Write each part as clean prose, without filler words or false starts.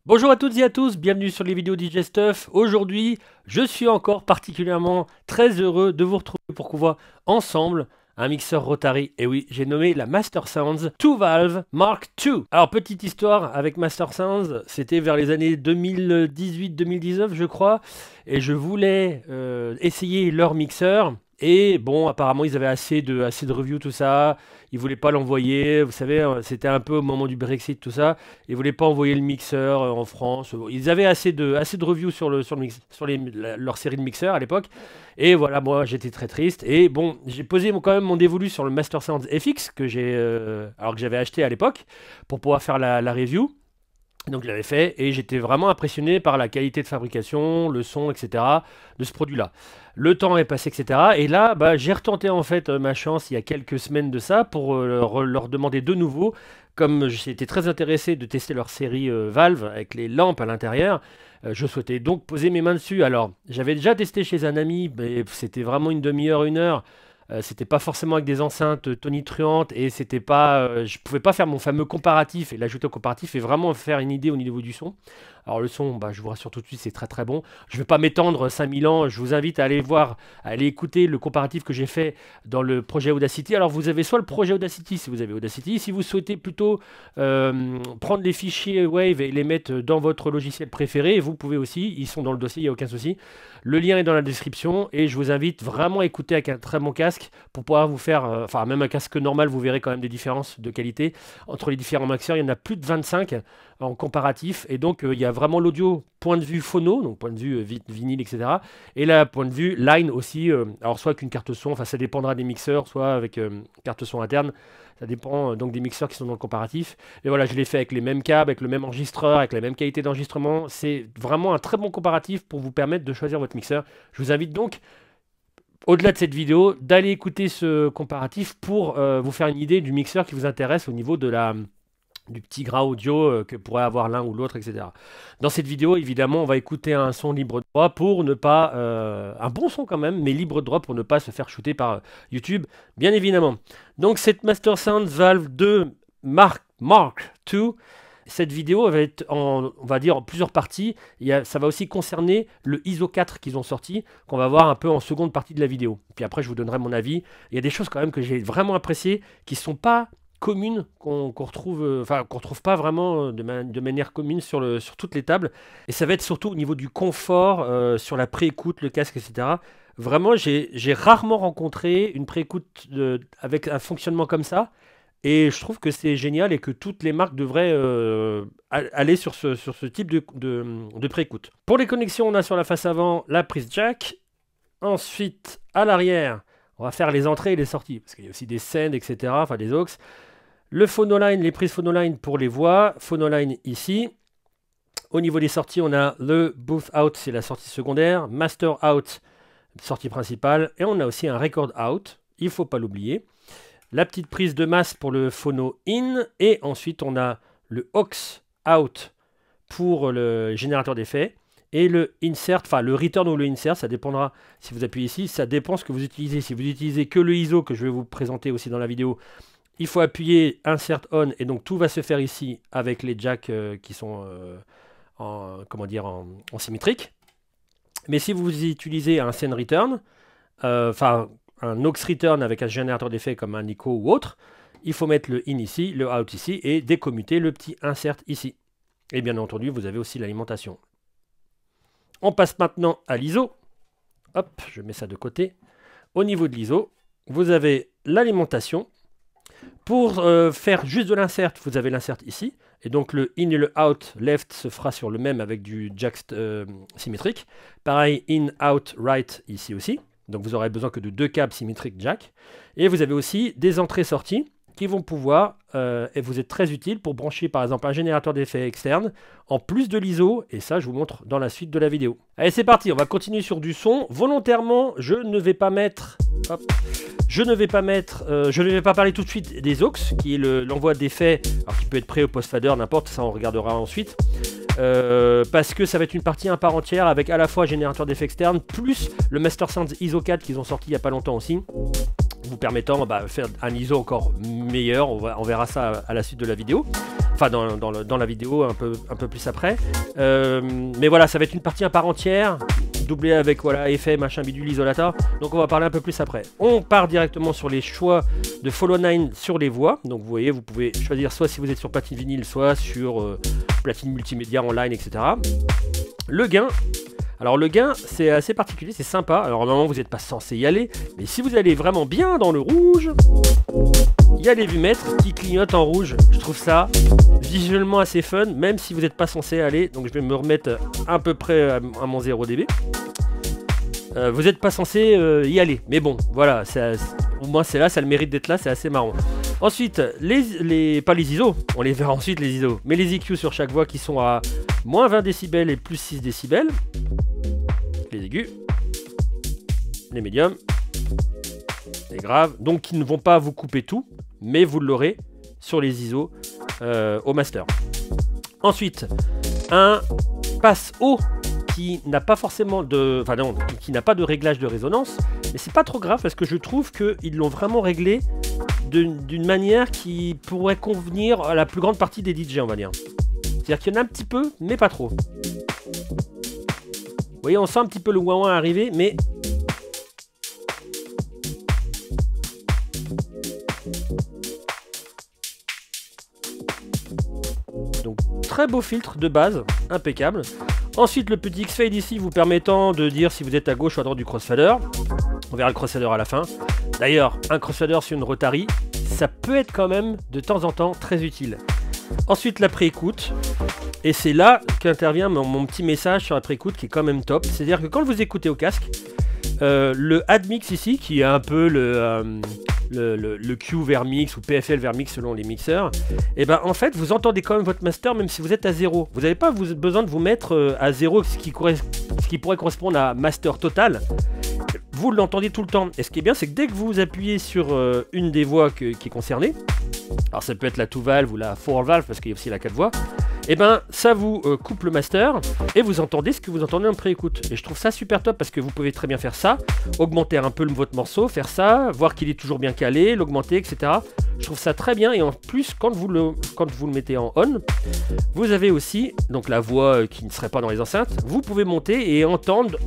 Bonjour à toutes et à tous, bienvenue sur les vidéos DJ Stuff. Aujourd'hui, je suis encore particulièrement très heureux de vous retrouver pour qu'on voit ensemble un mixeur Rotary. Et oui, j'ai nommé la Master Sounds 2 Valve Mark II. Alors, petite histoire avec Master Sounds, c'était vers les années 2018-2019, je crois. Et je voulais essayer leur mixeur. Et bon, apparemment, ils avaient assez de reviews, tout ça. Ils voulaient pas l'envoyer. Vous savez, c'était un peu au moment du Brexit, tout ça. Ils voulaient pas envoyer le mixeur en France. Ils avaient assez de reviews sur leur série de mixeurs à l'époque. Et voilà, moi, j'étais très triste. Et bon, j'ai posé quand même mon dévolu sur le Master Sounds FX que j'avais acheté à l'époque pour pouvoir faire la review. Donc je l'avais fait et j'étais vraiment impressionné par la qualité de fabrication, le son, etc. de ce produit-là. Le temps est passé, etc. Et là, j'ai retenté en fait ma chance il y a quelques semaines de ça pour leur demander de nouveau. Comme j'étais très intéressé de tester leur série Valve avec les lampes à l'intérieur, je souhaitais donc poser mes mains dessus. Alors, j'avais déjà testé chez un ami, mais c'était vraiment une demi-heure, une heure. C'était pas forcément avec des enceintes tonitruantes et c'était pas, je pouvais pas faire mon fameux comparatif et l'ajouter au comparatif et vraiment faire une idée au niveau du son. Alors le son, je vous rassure tout de suite, c'est très très bon. Je vais pas m'étendre 5000 ans, je vous invite à aller voir, à aller écouter le comparatif que j'ai fait dans le projet Audacity. Alors vous avez soit le projet Audacity si vous avez Audacity, si vous souhaitez plutôt prendre les fichiers Wave et les mettre dans votre logiciel préféré, vous pouvez aussi, ils sont dans le dossier, il n'y a aucun souci. Le lien est dans la description et je vous invite vraiment à écouter avec un très bon casque pour pouvoir vous faire, enfin même un casque normal, vous verrez quand même des différences de qualité entre les différents mixeurs. Il y en a plus de 25 en comparatif et donc il y a vraiment l'audio point de vue phono, donc point de vue vinyle, etc. Et là, point de vue line aussi, alors soit avec une carte son, enfin ça dépendra des mixeurs, soit avec carte son interne. Ça dépend donc des mixeurs qui sont dans le comparatif. Et voilà, je l'ai fait avec les mêmes câbles, avec le même enregistreur, avec la même qualité d'enregistrement. C'est vraiment un très bon comparatif pour vous permettre de choisir votre mixeur. Je vous invite donc, au-delà de cette vidéo, d'aller écouter ce comparatif pour vous faire une idée du mixeur qui vous intéresse au niveau du petit grain audio que pourrait avoir l'un ou l'autre, etc. Dans cette vidéo, évidemment, on va écouter un son libre de droit pour ne pas... un bon son quand même, mais libre de droit pour ne pas se faire shooter par YouTube, bien évidemment. Donc cette Master Sounds Valve 2 Mark II, cette vidéo va être on va dire en plusieurs parties. Ça va aussi concerner le ISO 4 qu'ils ont sorti, qu'on va voir un peu en seconde partie de la vidéo. Puis après, je vous donnerai mon avis. Il y a des choses quand même que j'ai vraiment appréciées, qui ne sont pas communes, qu'on retrouve, qu'on retrouve pas vraiment de manière commune sur toutes les tables. Et ça va être surtout au niveau du confort, sur la pré-écoute, le casque, etc. Vraiment, j'ai rarement rencontré une pré-écoute avec un fonctionnement comme ça. Et je trouve que c'est génial et que toutes les marques devraient aller sur ce type de pré-écoute. Pour les connexions, on a sur la face avant la prise jack. Ensuite, à l'arrière, on va faire les entrées et les sorties. Parce qu'il y a aussi des sends, etc. Enfin, des aux. Le phonoline, les prises phonoline pour les voix. Phonoline ici. Au niveau des sorties, on a le booth out, c'est la sortie secondaire. Master out, sortie principale. Et on a aussi un record out. Il ne faut pas l'oublier. La petite prise de masse pour le phono in. Et ensuite, on a le aux out pour le générateur d'effets. Et le insert, enfin le return ou le insert, ça dépendra si vous appuyez ici. Ça dépend ce que vous utilisez. Si vous utilisez que le ISO, que je vais vous présenter aussi dans la vidéo, il faut appuyer insert on. Et donc tout va se faire ici avec les jacks qui sont en symétrique. Mais si vous utilisez un send return, un aux return avec un générateur d'effets comme un Nico ou autre, il faut mettre le in ici, le out ici et décommuter le petit insert ici. Et bien entendu, vous avez aussi l'alimentation. On passe maintenant à l'ISO. Hop, je mets ça de côté. Au niveau de l'ISO, vous avez l'alimentation. Pour faire juste de l'insert, vous avez l'insert ici. Et donc le in et le out left se fera sur le même avec du jack symétrique. Pareil, in, out, right ici aussi. Donc vous aurez besoin que de 2 câbles symétriques jack. Et vous avez aussi des entrées-sorties qui vont pouvoir, et vous êtes très utile pour brancher par exemple un générateur d'effets externe, en plus de l'ISO, et ça je vous montre dans la suite de la vidéo. Allez c'est parti, on va continuer sur du son. Volontairement, je ne vais pas parler tout de suite des aux, qui est l'envoi d'effets, alors qui peut être pré ou post-fader, n'importe, ça on regardera ensuite. Parce que ça va être une partie à part entière avec à la fois générateur d'effets externe, plus le Master Sounds ISO 4 qu'ils ont sorti il n'y a pas longtemps aussi. Vous permettant de faire un ISO encore meilleur, on verra ça à la suite de la vidéo. Enfin, dans la vidéo un peu plus après. Mais voilà, ça va être une partie à part entière, doublée avec voilà, effet, machin, bidule, isolator. Donc on va parler un peu plus après. On part directement sur les choix de Follow 9 sur les voix. Donc vous voyez, vous pouvez choisir soit si vous êtes sur platine vinyle, soit sur platine multimédia en line, etc. Le gain. Alors le gain, c'est assez particulier, c'est sympa. Alors normalement, vous n'êtes pas censé y aller. Mais si vous allez vraiment bien dans le rouge, il y a les vumètres qui clignotent en rouge. Je trouve ça visuellement assez fun, même si vous n'êtes pas censé aller. Donc je vais me remettre à peu près à mon 0 dB. Vous n'êtes pas censé y aller. Mais bon, voilà, au moins c'est là, ça a le mérite d'être là, c'est assez marrant. Ensuite, pas les ISO, on les verra ensuite les ISO, mais les EQ sur chaque voix qui sont à moins 20 décibels et plus 6 décibels. Les aigus, les médiums, les graves, donc qui ne vont pas vous couper tout, mais vous l'aurez sur les ISO au master. Ensuite, un passe haut qui n'a pas forcément de... Enfin non, qui n'a pas de réglage de résonance, mais c'est pas trop grave parce que je trouve qu'ils l'ont vraiment réglé d'une manière qui pourrait convenir à la plus grande partie des DJ, on va dire. C'est-à-dire qu'il y en a un petit peu, mais pas trop. Vous voyez, on sent un petit peu le ouin-ouin arriver, mais... Donc, très beau filtre de base, impeccable. Ensuite, le petit X-Fade ici vous permettant de dire si vous êtes à gauche ou à droite du crossfader. On verra le crossfader à la fin. D'ailleurs, un crossfader sur une Rotary, ça peut être quand même de temps en temps très utile. Ensuite, la pré-écoute. Et c'est là qu'intervient mon petit message sur la pré-écoute qui est quand même top. C'est-à-dire que quand vous écoutez au casque, le AdMix ici, qui est un peu le Q vers mix ou PFL vers mix selon les mixeurs, et ben en fait vous entendez quand même votre master même si vous êtes à 0. Vous n'avez pas besoin de vous mettre à 0, ce qui pourrait correspondre à master total. Vous l'entendez tout le temps. Et ce qui est bien, c'est que dès que vous appuyez sur une des voix qui est concernée, alors ça peut être la 2 valve ou la 4 valve parce qu'il y a aussi la 4 voix, et ben ça vous coupe le master et vous entendez ce que vous entendez en pré-écoute. Et je trouve ça super top parce que vous pouvez très bien faire ça, augmenter un peu votre morceau, faire ça, voir qu'il est toujours bien calé, l'augmenter, etc. Je trouve ça très bien et en plus quand vous le mettez en on, vous avez aussi donc la voix qui ne serait pas dans les enceintes, vous pouvez monter et entendre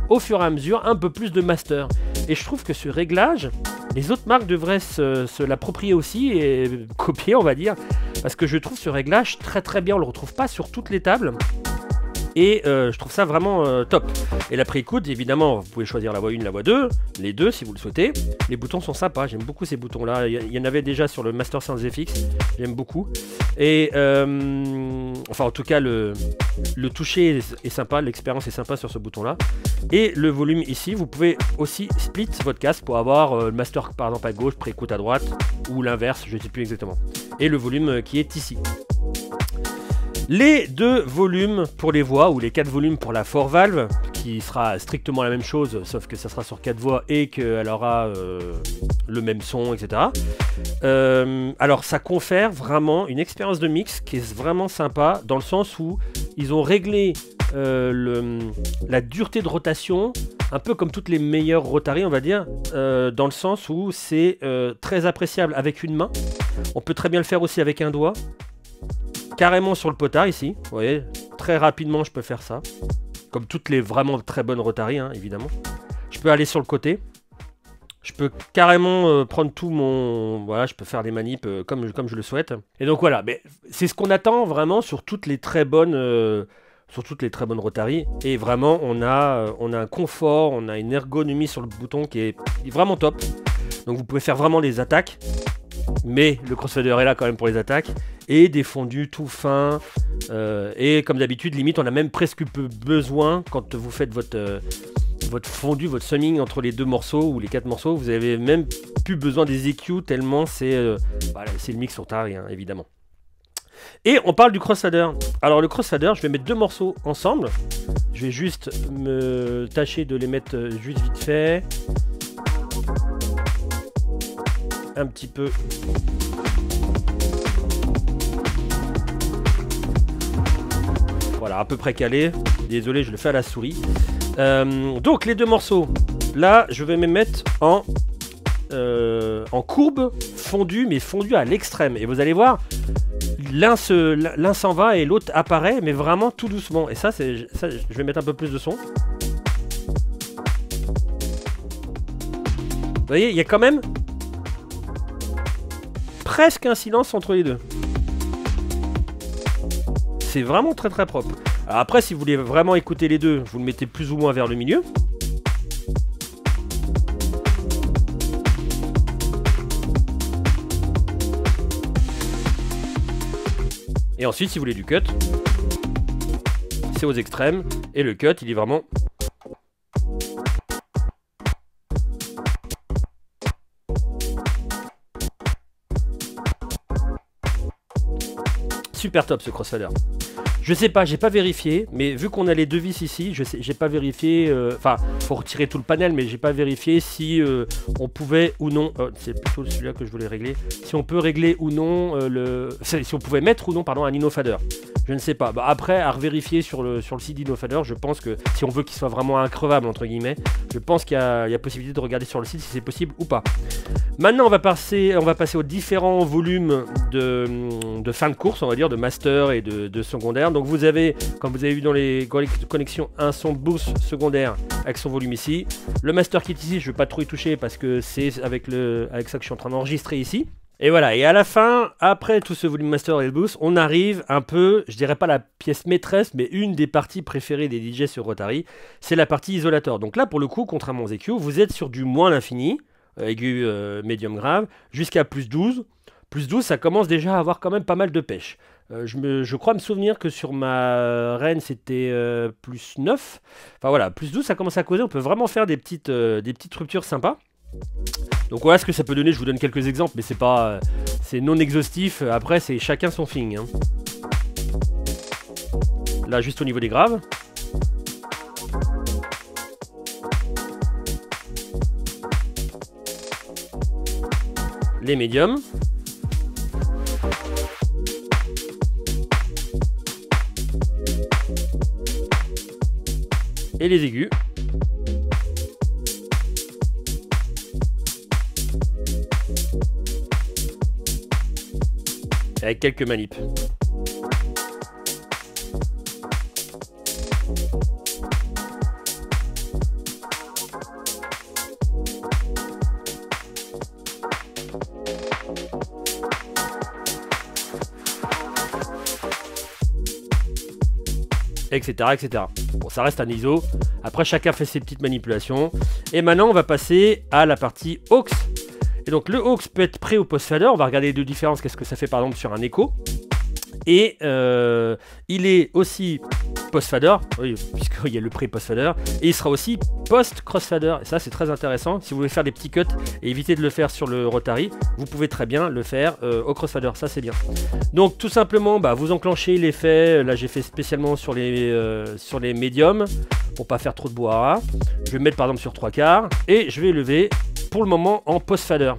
au fur et à mesure un peu plus de master. Et je trouve que ce réglage, les autres marques devraient se l'approprier aussi et copier, on va dire, parce que je trouve ce réglage très très bien. On le retrouve pas sur toutes les tables et je trouve ça vraiment top. Et la pré-écoute, évidemment, vous pouvez choisir la voix 1, la voix 2, les deux si vous le souhaitez. Les boutons sont sympas, j'aime beaucoup ces boutons là. Il y en avait déjà sur le Master Sounds FX, j'aime beaucoup. Et enfin en tout cas le toucher est sympa, l'expérience est sympa sur ce bouton là. Et le volume ici, vous pouvez aussi split votre casque pour avoir le master par exemple à gauche, pré-écoute à droite, ou l'inverse, je ne sais plus exactement. Et le volume qui est ici. Les 2 volumes pour les voix, ou les 4 volumes pour la 4 valve, qui sera strictement la même chose, sauf que ça sera sur 4 voix et qu'elle aura le même son, etc. Alors ça confère vraiment une expérience de mix qui est vraiment sympa, dans le sens où ils ont réglé la dureté de rotation, un peu comme toutes les meilleures Rotary, on va dire, dans le sens où c'est très appréciable avec une main. On peut très bien le faire aussi avec un doigt. Carrément sur le potard ici, vous voyez, très rapidement je peux faire ça. Comme toutes les vraiment très bonnes Rotary, hein, évidemment. Je peux aller sur le côté. Je peux carrément prendre tout mon... Voilà, je peux faire des manips comme je le souhaite. Et donc voilà, mais c'est ce qu'on attend vraiment sur toutes les très bonnes... Rotary. Et vraiment, on a un confort, on a une ergonomie sur le bouton qui est vraiment top. Donc vous pouvez faire vraiment les attaques. Mais le crossfader est là quand même pour les attaques. Et des fondus tout fins. Et comme d'habitude, limite, on a même presque besoin, quand vous faites votre fondu, votre summing entre les 2 morceaux ou les 4 morceaux, vous avez même plus besoin des EQ tellement c'est voilà, le mix Rotary, hein, évidemment. Et on parle du crossfader. Alors le crossfader, je vais mettre 2 morceaux ensemble. Je vais juste me tâcher de les mettre juste vite fait. Un petit peu. Voilà, à peu près calé. Désolé, je le fais à la souris. Donc les 2 morceaux. Là, je vais me mettre en courbe, fondu, mais fondu à l'extrême. Et vous allez voir, l'un s'en va et l'autre apparaît, mais vraiment tout doucement. Et ça, je vais mettre un peu plus de son. Vous voyez, il y a quand même presque un silence entre les deux. C'est vraiment très très propre. Alors après, si vous voulez vraiment écouter les deux, vous le mettez plus ou moins vers le milieu. Et ensuite, si vous voulez du cut, c'est aux extrêmes. Et le cut, il est vraiment... super top ce crossfader. Je sais pas, j'ai pas vérifié, mais vu qu'on a les deux vis ici, j'ai pas vérifié, enfin, faut retirer tout le panel, mais j'ai pas vérifié si on pouvait ou non, c'est plutôt celui-là que je voulais régler, si on peut régler ou non, si on pouvait mettre ou non, pardon, un InnoFader. Je ne sais pas. Bah, après, à revérifier sur le site d'InnoFader, je pense que si on veut qu'il soit vraiment increvable, entre guillemets, je pense qu'il y a possibilité de regarder sur le site si c'est possible ou pas. Maintenant, on va passer aux différents volumes de fin de course, on va dire, de master et de secondaire. Donc vous avez, comme vous avez vu dans les connexions, un son boost secondaire avec son volume ici. Le master kit ici, je ne vais pas trop y toucher parce que c'est avec ça que je suis en train d'enregistrer ici. Et voilà, et à la fin, après tout ce volume master et le boost, on arrive un peu, je dirais pas la pièce maîtresse, mais une des parties préférées des DJ sur Rotary, c'est la partie isolateur. Donc là, pour le coup, contrairement aux EQ, vous êtes sur du moins l'infini, aigu, médium grave, jusqu'à plus 12. Plus 12, ça commence déjà à avoir quand même pas mal de pêche. Je crois me souvenir que sur ma reine, c'était plus 9. Enfin voilà, plus 12, ça commence à causer. On peut vraiment faire des petites ruptures sympas. Donc voilà ce que ça peut donner. Je vous donne quelques exemples, mais c'est non exhaustif. Après, c'est chacun son feeling. Hein. Là, juste au niveau des graves. Les médiums. Et les aigus. Avec quelques manips. Etc, etc. Bon, ça reste un ISO. Après, chacun fait ses petites manipulations. Et maintenant, on va passer à la partie aux. Et donc, le aux peut être pré ou post-fader. On va regarder les deux différences. Qu'est-ce que ça fait, par exemple, sur un écho. Et il est aussi post-fader, oui, puisqu'il y a le pré post-fader. Et il sera aussi post-crossfader. Et ça, c'est très intéressant. Si vous voulez faire des petits cuts et éviter de le faire sur le Rotary, vous pouvez très bien le faire au crossfader. Ça, c'est bien. Donc, tout simplement, bah, vous enclenchez l'effet. Là, j'ai fait spécialement sur les médiums pour pas faire trop de brouhaha. Je vais mettre par exemple sur 3/4 et je vais lever pour le moment en post-fader.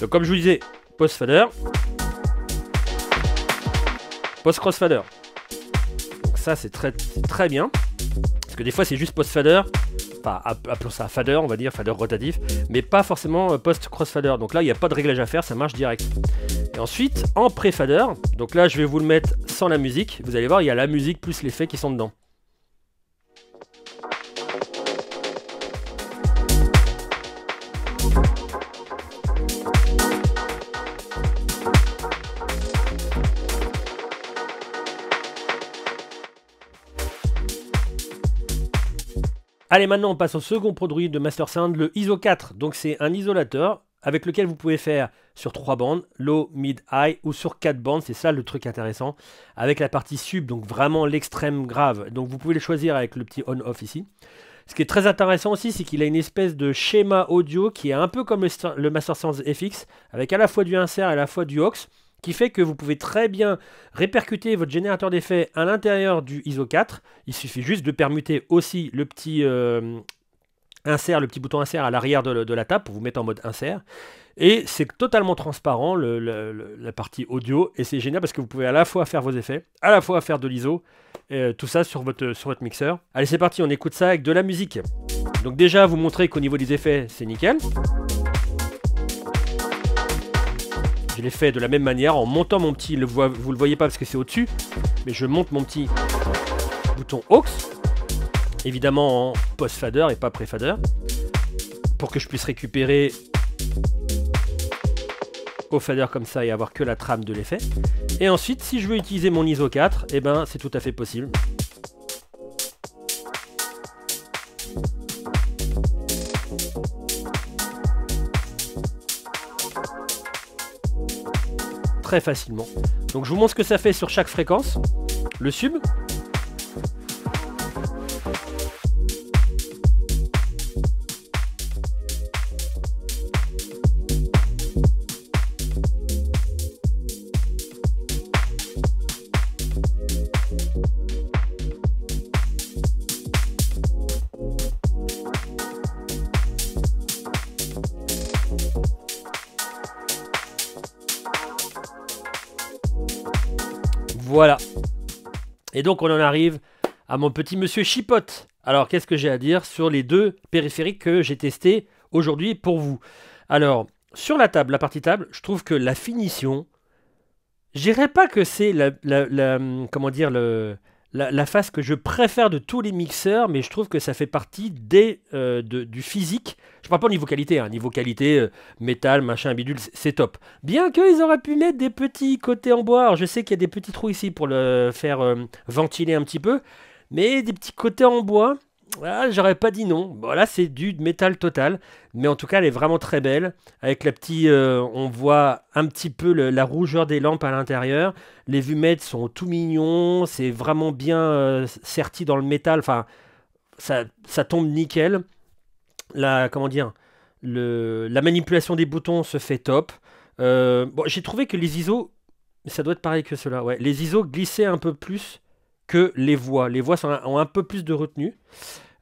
Donc comme je vous disais, post-fader, post-crossfader. Donc ça c'est très bien. Parce que des fois c'est juste post-fader, enfin appelons ça fader, on va dire, fader rotatif, mais pas forcément post-crossfader. Donc là il n'y a pas de réglage à faire, ça marche direct. Et ensuite en pré-fader, donc là je vais vous le mettre sans la musique. Vous allez voir, il y a la musique plus l'effet qui sont dedans. Allez, maintenant on passe au second produit de Master Sound, le ISO 4. Donc c'est un isolateur avec lequel vous pouvez faire sur 3 bandes, low, mid, high, ou sur 4 bandes, c'est ça le truc intéressant, avec la partie sub, donc vraiment l'extrême grave. Donc vous pouvez le choisir avec le petit on-off ici. Ce qui est très intéressant aussi, c'est qu'il a une espèce de schéma audio qui est un peu comme le Master Sound FX, avec à la fois du insert et à la fois du aux, qui fait que vous pouvez très bien répercuter votre générateur d'effets à l'intérieur du ISO 4. Il suffit juste de permuter aussi le petit insert, le petit bouton insert à l'arrière de la table pour vous mettre en mode insert. Et c'est totalement transparent la partie audio, et c'est génial parce que vous pouvez à la fois faire vos effets, à la fois faire de l'ISO, tout ça sur votre mixeur. Allez, c'est parti, on écoute ça avec de la musique. Donc déjà, vous montrer qu'au niveau des effets, c'est nickel. Je l'ai fait de la même manière en montant mon petit, vous le voyez pas parce que c'est au-dessus, mais je monte mon petit bouton aux, évidemment en post-fader et pas pré-fader, pour que je puisse récupérer au fader comme ça et avoir que la trame de l'effet. Et ensuite, si je veux utiliser mon ISO 4, eh ben c'est tout à fait possible. Très facilement. Donc je vous montre ce que ça fait sur chaque fréquence. Le sub. Voilà. Et donc on en arrive à mon petit monsieur chipote. Alors qu'est-ce que j'ai à dire sur les deux périphériques que j'ai testés aujourd'hui pour vous? Alors sur la table, la partie table, je trouve que la finition, je dirais pas que c'est comment dire, la face que je préfère de tous les mixeurs, mais je trouve que ça fait partie du physique. Je parle pas au niveau qualité, hein. Niveau qualité, métal, machin, bidule, c'est top. Bien qu'ils auraient pu mettre des petits côtés en bois. Alors, je sais qu'il y a des petits trous ici pour le faire ventiler un petit peu, mais des petits côtés en bois, ah, j'aurais pas dit non. Bon, là, c'est du métal total, mais en tout cas, elle est vraiment très belle. Avec la petite, on voit un petit peu la rougeur des lampes à l'intérieur. Les vumettes sont tout mignons, c'est vraiment bien serti dans le métal. Enfin, ça tombe nickel. Comment dire, la manipulation des boutons se fait top. Bon, j'ai trouvé que les ISO, ça doit être pareil que cela. Ouais, les ISO glissaient un peu plus que les voix. Les voix ont un peu plus de retenue.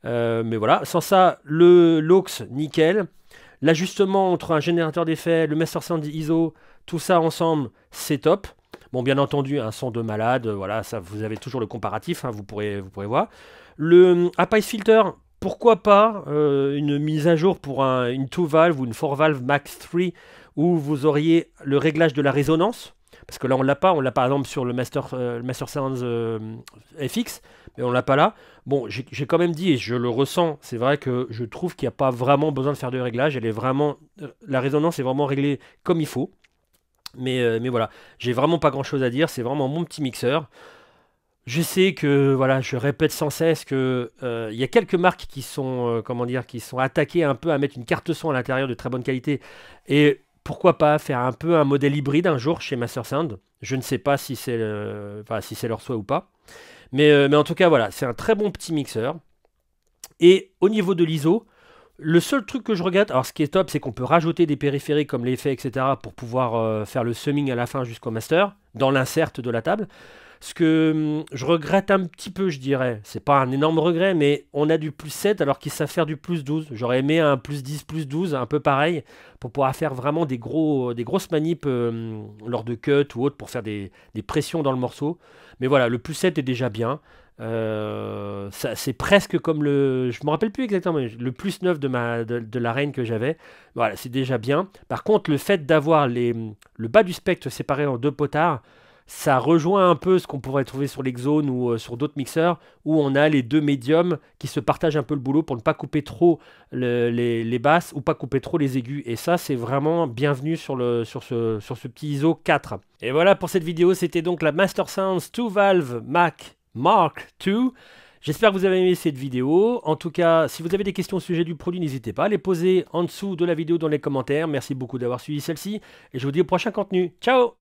Mais voilà, sans ça, l'aux, nickel. L'ajustement entre un générateur d'effets, le Master Sound ISO, tout ça ensemble, c'est top. Bon, bien entendu, un son de malade, voilà, ça, vous avez toujours le comparatif, hein, vous pourrez voir. Le Apice Filter, pourquoi pas une mise à jour pour une 2-valve ou une 4-valve Max 3 où vous auriez le réglage de la résonance. Parce que là, on l'a pas par exemple sur le Master Sounds FX, mais on l'a pas là. Bon, j'ai quand même dit, et je le ressens, c'est vrai que je trouve qu'il n'y a pas vraiment besoin de faire de réglage. La résonance est vraiment réglée comme il faut. Mais voilà, j'ai vraiment pas grand chose à dire, c'est vraiment mon petit mixeur. Je sais que, voilà, je répète sans cesse que il y a quelques marques qui sont, qui sont attaquées un peu à mettre une carte son à l'intérieur de très bonne qualité. Et pourquoi pas faire un peu un modèle hybride un jour chez Master Sound. Je ne sais pas si c'est leur souhait ou pas. Mais en tout cas, voilà, c'est un très bon petit mixeur. Et au niveau de l'ISO, le seul truc que je regrette, alors ce qui est top, c'est qu'on peut rajouter des périphériques comme l'effet, etc. pour pouvoir faire le summing à la fin jusqu'au master, dans l'insert de la table. Ce que je regrette un petit peu, je dirais, c'est pas un énorme regret, mais on a du plus 7 alors qu'ils savent faire du plus 12. J'aurais aimé un plus 10, plus 12, un peu pareil, pour pouvoir faire vraiment des grosses manips lors de cut ou autre, pour faire des pressions dans le morceau. Mais voilà, le plus 7 est déjà bien. C'est presque comme je me rappelle plus exactement, mais le plus 9 de la Reign que j'avais. Voilà, c'est déjà bien. Par contre, le fait d'avoir le bas du spectre séparé en deux potards, ça rejoint un peu ce qu'on pourrait trouver sur l'Exone ou sur d'autres mixeurs où on a les deux médiums qui se partagent un peu le boulot pour ne pas couper trop les basses ou pas couper trop les aigus. Et ça, c'est vraiment bienvenu sur ce petit ISO 4. Et voilà pour cette vidéo, c'était donc la Master Sounds 2-valve Mac Mark II. J'espère que vous avez aimé cette vidéo. En tout cas, si vous avez des questions au sujet du produit, n'hésitez pas à les poser en dessous de la vidéo dans les commentaires. Merci beaucoup d'avoir suivi celle-ci et je vous dis au prochain contenu. Ciao!